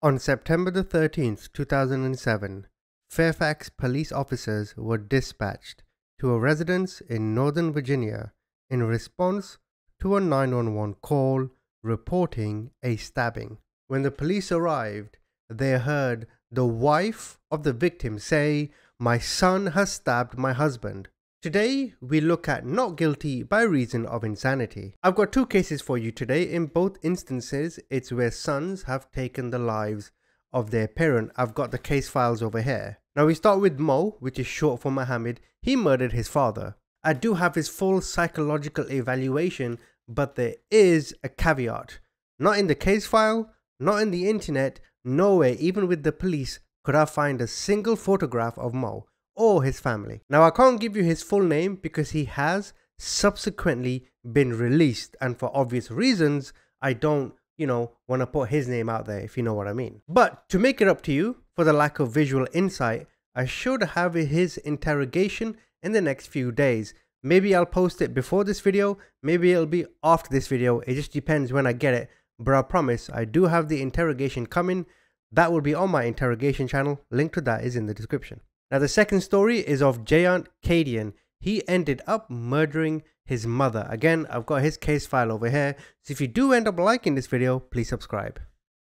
On September the 13th, 2007, Fairfax police officers were dispatched to a residence in Northern Virginia in response to a 911 call reporting a stabbing. When the police arrived, they heard the wife of the victim say, "My son has stabbed my husband." Today, we look at not guilty by reason of insanity. I've got two cases for you today. In both instances, it's where sons have taken the lives of their parent. I've got the case files over here. Now we start with Mo, which is short for Mohammed. He murdered his father. I do have his full psychological evaluation, but there is a caveat. Not in the case file, not in the internet, nowhere, even with the police, could I find a single photograph of Mo or his family. Now I can't give you his full name because he has subsequently been released, and for obvious reasons I don't want to put his name out there, if you know what I mean. But to make it up to you, for the lack of visual insight, I should have his interrogation in the next few days. Maybe I'll post it before this video, maybe it'll be after this video, it just depends when I get it, but I promise I do have the interrogation coming. That will be on my interrogation channel, link to that is in the description. Now the second story is of Jayant Kadian. He ended up murdering his mother. Again, I've got his case file over here, so if you do end up liking this video, please subscribe.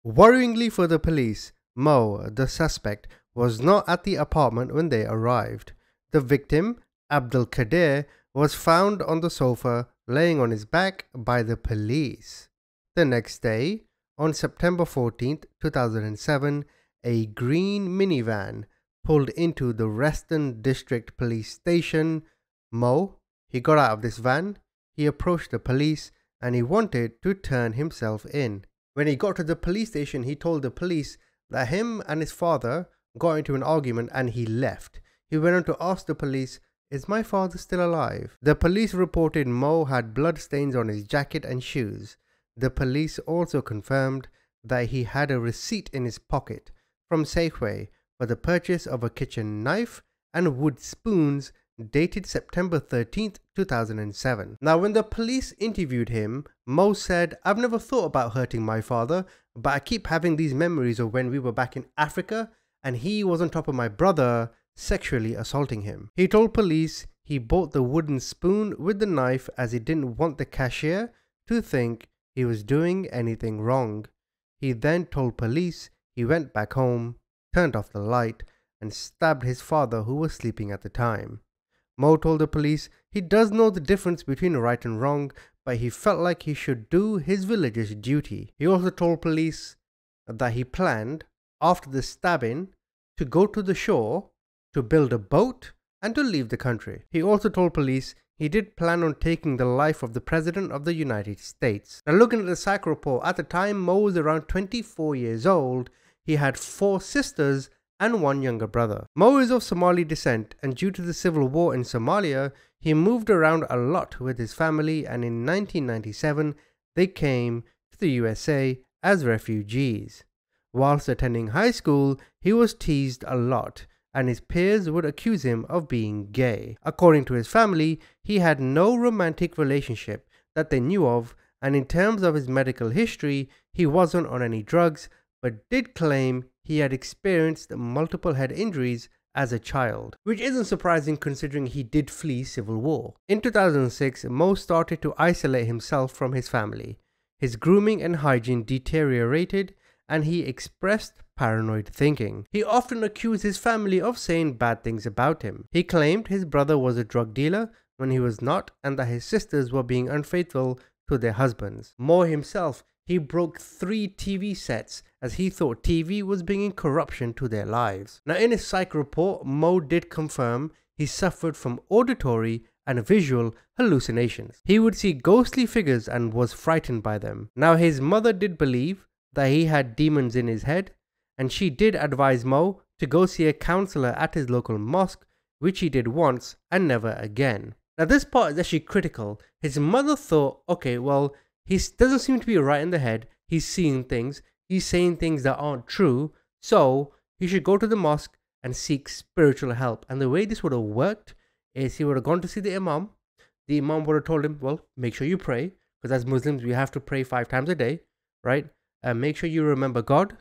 Worryingly for the police, Mo, the suspect, was not at the apartment when they arrived. The victim, Abdul Qadir, was found on the sofa laying on his back by the police. The next day, on September 14th, 2007, a green minivan pulled into the Reston District Police Station. Mo, he got out of this van, he approached the police and he wanted to turn himself in. When he got to the police station, he told the police that him and his father got into an argument and he left. He went on to ask the police, "Is my father still alive?" The police reported Mo had blood stains on his jacket and shoes. The police also confirmed that he had a receipt in his pocket from Safeway for the purchase of a kitchen knife and wood spoons dated September 13th, 2007. Now when the police interviewed him, Mo said, "I've never thought about hurting my father, but I keep having these memories of when we were back in Africa and he was on top of my brother sexually assaulting him." He told police he bought the wooden spoon with the knife as he didn't want the cashier to think he was doing anything wrong. He then told police he went back home, turned off the light, and stabbed his father who was sleeping at the time. Mo told the police he does know the difference between right and wrong, but he felt like he should do his religious duty. He also told police that he planned, after the stabbing, to go to the shore, to build a boat, and to leave the country. He also told police he did plan on taking the life of the President of the United States. Now looking at the psych report, at the time Mo was around 24 years old. He had 4 sisters and 1 younger brother. Mo is of Somali descent, and due to the civil war in Somalia, he moved around a lot with his family, and in 1997 they came to the USA as refugees. Whilst attending high school, he was teased a lot, and his peers would accuse him of being gay. According to his family, he had no romantic relationship that they knew of, and in terms of his medical history, he wasn't on any drugs, but did claim he had experienced multiple head injuries as a child, which isn't surprising considering he did flee civil war. In 2006, Mo started to isolate himself from his family. His grooming and hygiene deteriorated, and he expressed paranoid thinking. He often accused his family of saying bad things about him. He claimed his brother was a drug dealer when he was not, and that his sisters were being unfaithful to their husbands. Mo himself, he broke 3 TV sets as he thought TV was bringing corruption to their lives. Now in his psych report, Mo did confirm he suffered from auditory and visual hallucinations. He would see ghostly figures and was frightened by them. Now his mother did believe that he had demons in his head, and she did advise Mo to go see a counselor at his local mosque, which he did once and never again. Now this part is actually critical. His mother thought, okay, well, he doesn't seem to be right in the head, he's seeing things, he's saying things that aren't true, so he should go to the mosque and seek spiritual help. And the way this would have worked is he would have gone to see the imam would have told him, well, make sure you pray, because as Muslims we have to pray 5 times a day, right? Make sure you remember God,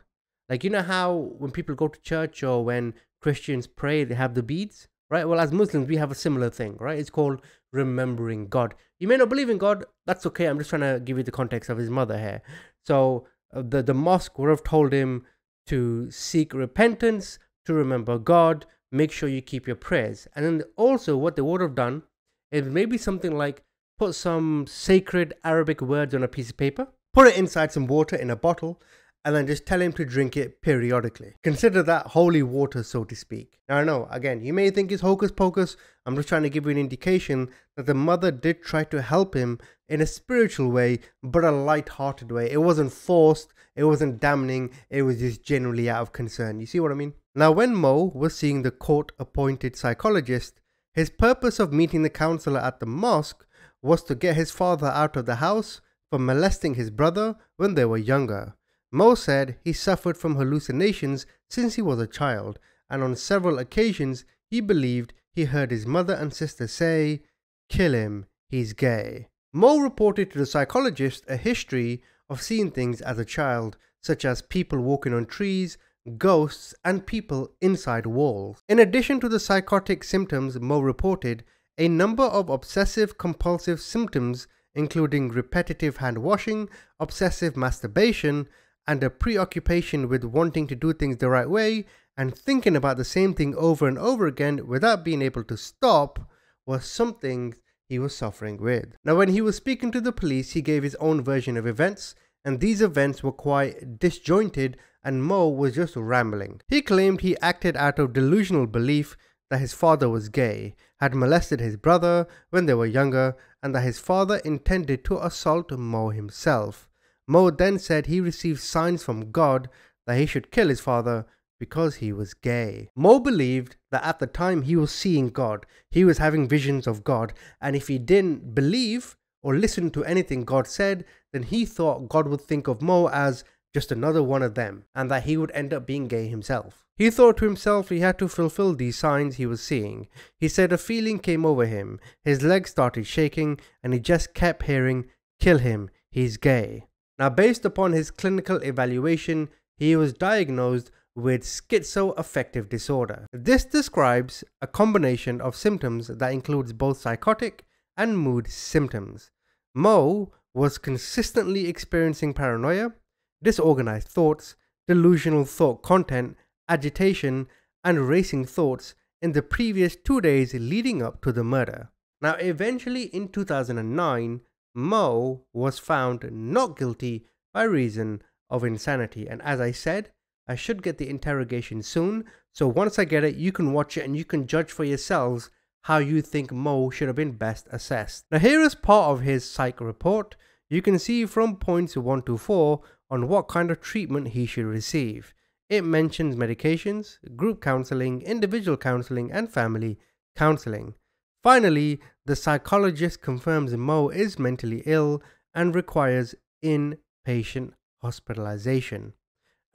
Like, you know how when people go to church or when Christians pray, they have the beads, right? Well, as Muslims, we have a similar thing, right? It's called remembering God. You may not believe in God. That's okay. I'm just trying to give you the context of his mother here. So the mosque would have told him to seek repentance, to remember God, make sure you keep your prayers. And then also what they would have done is maybe something like put some sacred Arabic words on a piece of paper, put it inside some water in a bottle, and then just tell him to drink it periodically. Consider that holy water, so to speak. Now I know, again, you may think it's hocus pocus. I'm just trying to give you an indication that the mother did try to help him in a spiritual way, but a light-hearted way. It wasn't forced, it wasn't damning, it was just genuinely out of concern. You see what I mean? Now when Mo was seeing the court-appointed psychologist, his purpose of meeting the counselor at the mosque was to get his father out of the house for molesting his brother when they were younger. Mo said he suffered from hallucinations since he was a child, and on several occasions he believed he heard his mother and sister say, "Kill him, he's gay." Mo reported to the psychologist a history of seeing things as a child, such as people walking on trees, ghosts, and people inside walls. In addition to the psychotic symptoms, Mo reported a number of obsessive compulsive symptoms, including repetitive hand washing, obsessive masturbation, and a preoccupation with wanting to do things the right way and thinking about the same thing over and over again without being able to stop was something he was suffering with. Now, when he was speaking to the police, he gave his own version of events, and these events were quite disjointed and Mo was just rambling. He claimed he acted out of delusional belief that his father was gay, had molested his brother when they were younger, and that his father intended to assault Mo himself. Mo then said he received signs from God that he should kill his father because he was gay. Mo believed that at the time he was seeing God, he was having visions of God, and if he didn't believe or listen to anything God said, then he thought God would think of Mo as just another one of them, and that he would end up being gay himself. He thought to himself he had to fulfill these signs he was seeing. He said a feeling came over him, his legs started shaking, and he just kept hearing, "Kill him, he's gay." Now, based upon his clinical evaluation, he was diagnosed with schizoaffective disorder. This describes a combination of symptoms that includes both psychotic and mood symptoms. Mo was consistently experiencing paranoia, disorganized thoughts, delusional thought content, agitation, and racing thoughts in the previous 2 days leading up to the murder. Now, eventually in 2009, Mo was found not guilty by reason of insanity, and as I said, I should get the interrogation soon, so once I get it, you can watch it and you can judge for yourselves how you think Mo should have been best assessed. Now, here is part of his psych report. You can see from points 1 to 4 on what kind of treatment he should receive. It mentions medications, group counseling, individual counseling, and family counseling. Finally, the psychologist confirms Mo is mentally ill and requires inpatient hospitalization.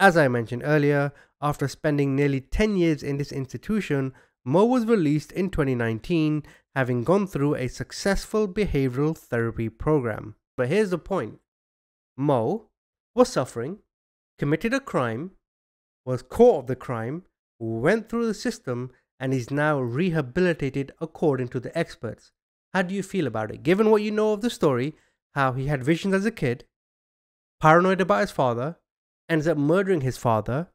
As I mentioned earlier, after spending nearly 10 years in this institution, Mo was released in 2019, having gone through a successful behavioral therapy program. But here's the point. Mo was suffering, committed a crime, was caught of the crime, went through the system, and is now rehabilitated according to the experts. How do you feel about it? Given what you know of the story, how he had visions as a kid, paranoid about his father, ends up murdering his father,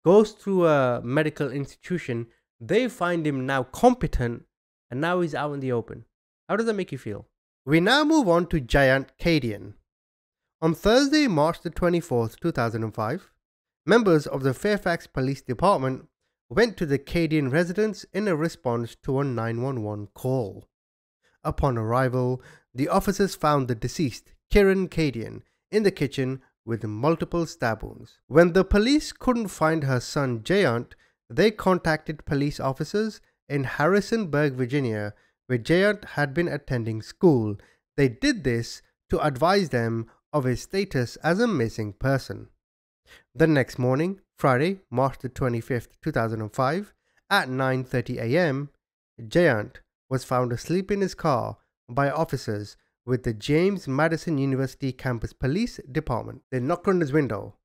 goes through a medical institution, they find him now competent, and now he's out in the open. How does that make you feel? We now move on to Jayant Kadian. On Thursday, March the 24th, 2005, members of the Fairfax Police Department went to the Kadian residence in a response to a 911 call. Upon arrival, the officers found the deceased, Kiran Kadian, in the kitchen with multiple stab wounds. When the police couldn't find her son Jayant, they contacted police officers in Harrisonburg, Virginia, where Jayant had been attending school. They did this to advise them of his status as a missing person. The next morning, Friday, March the 25th, 2005, at 9:30 a.m., Jayant was found asleep in his car by officers with the James Madison University Campus Police Department. They knocked on his window.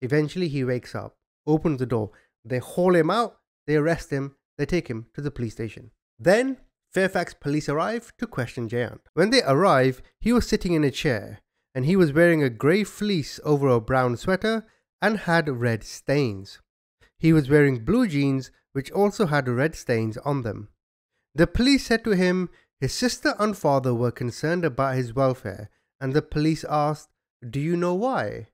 Eventually he wakes up, opens the door, they haul him out, they arrest him, they take him to the police station. Then Fairfax police arrive to question Jayant. When they arrive, he was sitting in a chair and he was wearing a grey fleece over a brown sweater and had red stains. He was wearing blue jeans which also had red stains on them. The police said to him his sister and father were concerned about his welfare, and the police asked, "Do you know why?"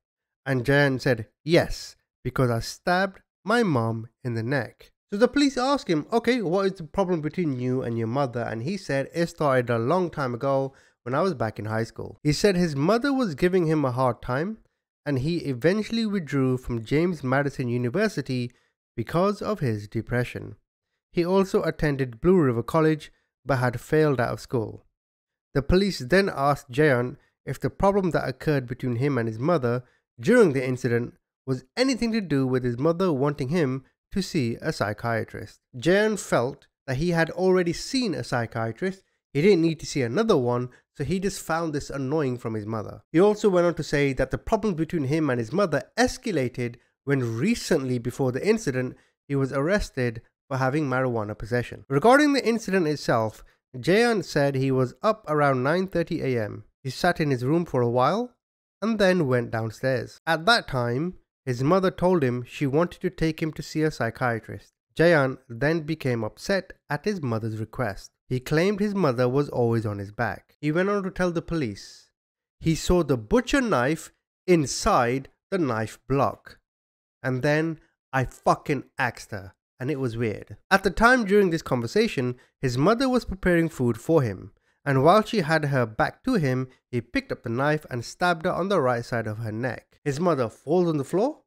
And Jayant said, "Yes, because I stabbed my mom in the neck." So the police asked him, "Okay, what is the problem between you and your mother?" And he said, "It started a long time ago when I was back in high school." He said his mother was giving him a hard time and he eventually withdrew from James Madison University because of his depression. He also attended Blue River College but had failed out of school. The police then asked Jayant if the problem that occurred between him and his mother during the incident was anything to do with his mother wanting him to see a psychiatrist. Jayant felt that he had already seen a psychiatrist, he didn't need to see another one, so he just found this annoying from his mother. He also went on to say that the problems between him and his mother escalated when recently before the incident he was arrested for having marijuana possession. Regarding the incident itself, Jayant said he was up around 9:30 AM. He sat in his room for a while and then went downstairs. At that time, his mother told him she wanted to take him to see a psychiatrist. Jayant then became upset at his mother's request. He claimed his mother was always on his back. He went on to tell the police he saw the butcher knife inside the knife block. And then I fucking axed her, and it was weird. At the time during this conversation, his mother was preparing food for him, and while she had her back to him, he picked up the knife and stabbed her on the right side of her neck. His mother falls on the floor.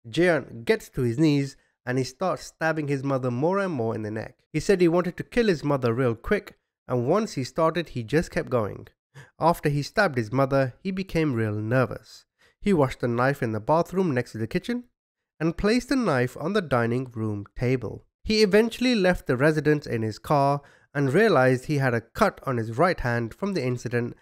Jayant gets to his knees and he starts stabbing his mother more and more in the neck. He said he wanted to kill his mother real quick, and once he started, he just kept going. After he stabbed his mother, he became real nervous. He washed the knife in the bathroom next to the kitchen and placed the knife on the dining room table. He eventually left the residence in his car and realized he had a cut on his right hand from the incident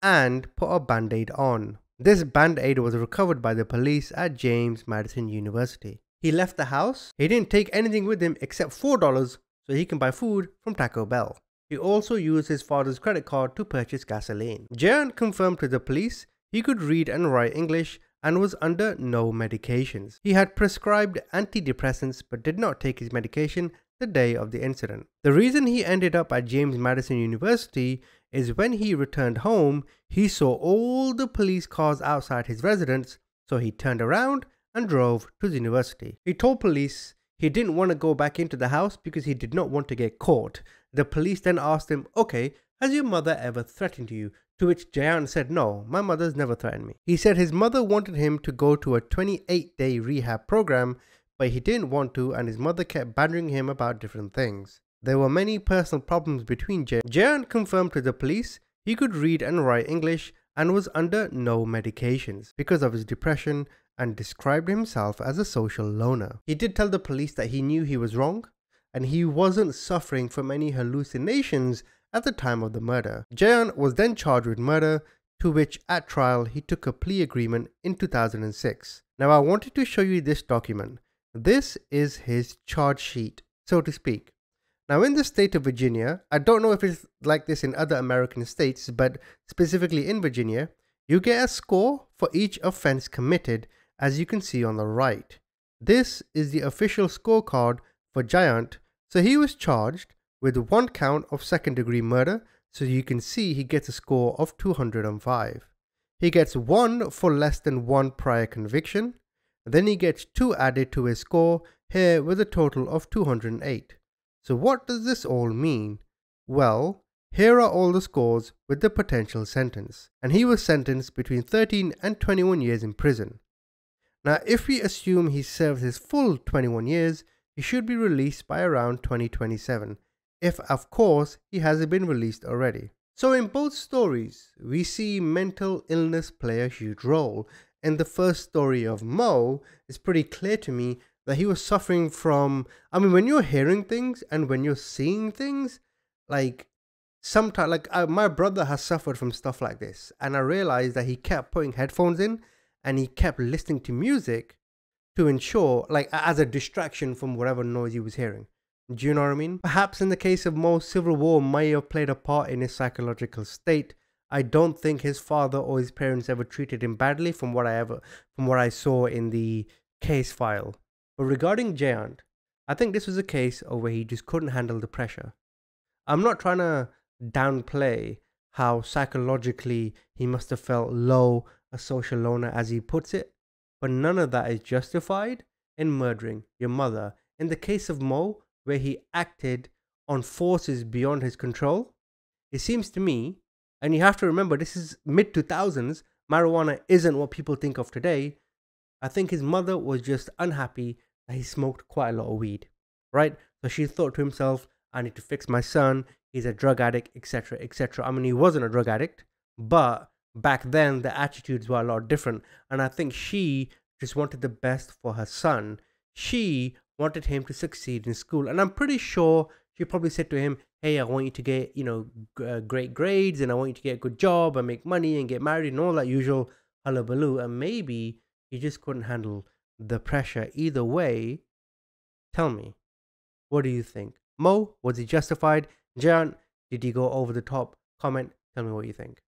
and put a band-aid on. This band-aid was recovered by the police at James Madison University. He left the house. He didn't take anything with him except $4 so he can buy food from Taco Bell. He also used his father's credit card to purchase gasoline. Jayant confirmed to the police he could read and write English and was under no medications. He had prescribed antidepressants but did not take his medication the day of the incident. The reason he ended up at James Madison University is when he returned home, he saw all the police cars outside his residence, so he turned around and drove to the university. He told police he didn't want to go back into the house because he did not want to get caught. The police then asked him, "Okay, has your mother ever threatened you?" To which Jayant said, "No, my mother's never threatened me." He said his mother wanted him to go to a 28-day rehab program, but he didn't want to, and his mother kept badgering him about different things. There were many personal problems between Jayant. Jayant confirmed to the police he could read and write English and was under no medications because of his depression and described himself as a social loner. He did tell the police that he knew he was wrong and he wasn't suffering from any hallucinations at the time of the murder. Jayant was then charged with murder, to which at trial he took a plea agreement in 2006. Now I wanted to show you this document. This is his charge sheet, so to speak. Now in the state of Virginia, I don't know if it's like this in other American states, but specifically in Virginia, you get a score for each offense committed, as you can see on the right. This is the official scorecard for Jayant. So he was charged with 1 count of second-degree murder, so you can see he gets a score of 205. He gets 1 for less than 1 prior conviction. Then he gets 2 added to his score here with a total of 208. So what does this all mean? Well, here are all the scores with the potential sentence, and he was sentenced between 13 and 21 years in prison. Now if we assume he served his full 21 years, he should be released by around 2027, if of course he hasn't been released already. So in both stories, we see mental illness play a huge role. In the first story of Mo, it's pretty clear to me that he was suffering from, when you're hearing things and when you're seeing things, like sometimes, my brother has suffered from stuff like this, and I realized that he kept putting headphones in and he kept listening to music, to ensure, like, as a distraction from whatever noise he was hearing. Do you know what I mean? Perhaps in the case of Mo, civil war may have played a part in his psychological state. I don't think his father or his parents ever treated him badly from what I saw in the case file. But regarding Jayant, I think this was a case of where he just couldn't handle the pressure. I'm not trying to downplay how psychologically he must have felt low, a social loner as he puts it, but none of that is justified in murdering your mother. In the case of Mo, where he acted on forces beyond his control, it seems to me, and you have to remember this is mid 2000s, marijuana isn't what people think of today. I think his mother was just unhappy that he smoked quite a lot of weed, right? So she thought to himself, I need to fix my son, he's a drug addict, etc., etc. I mean, he wasn't a drug addict, but back then the attitudes were a lot different. And I think she just wanted the best for her son. She wanted him to succeed in school. And I'm pretty sure she probably said to him, hey, I want you to get, great grades, and I want you to get a good job and make money and get married and all that usual hullabaloo. And maybe he just couldn't handle the pressure. Either way, tell me, what do you think? Mo, was he justified? Jan, did he go over the top? Comment, tell me what you think.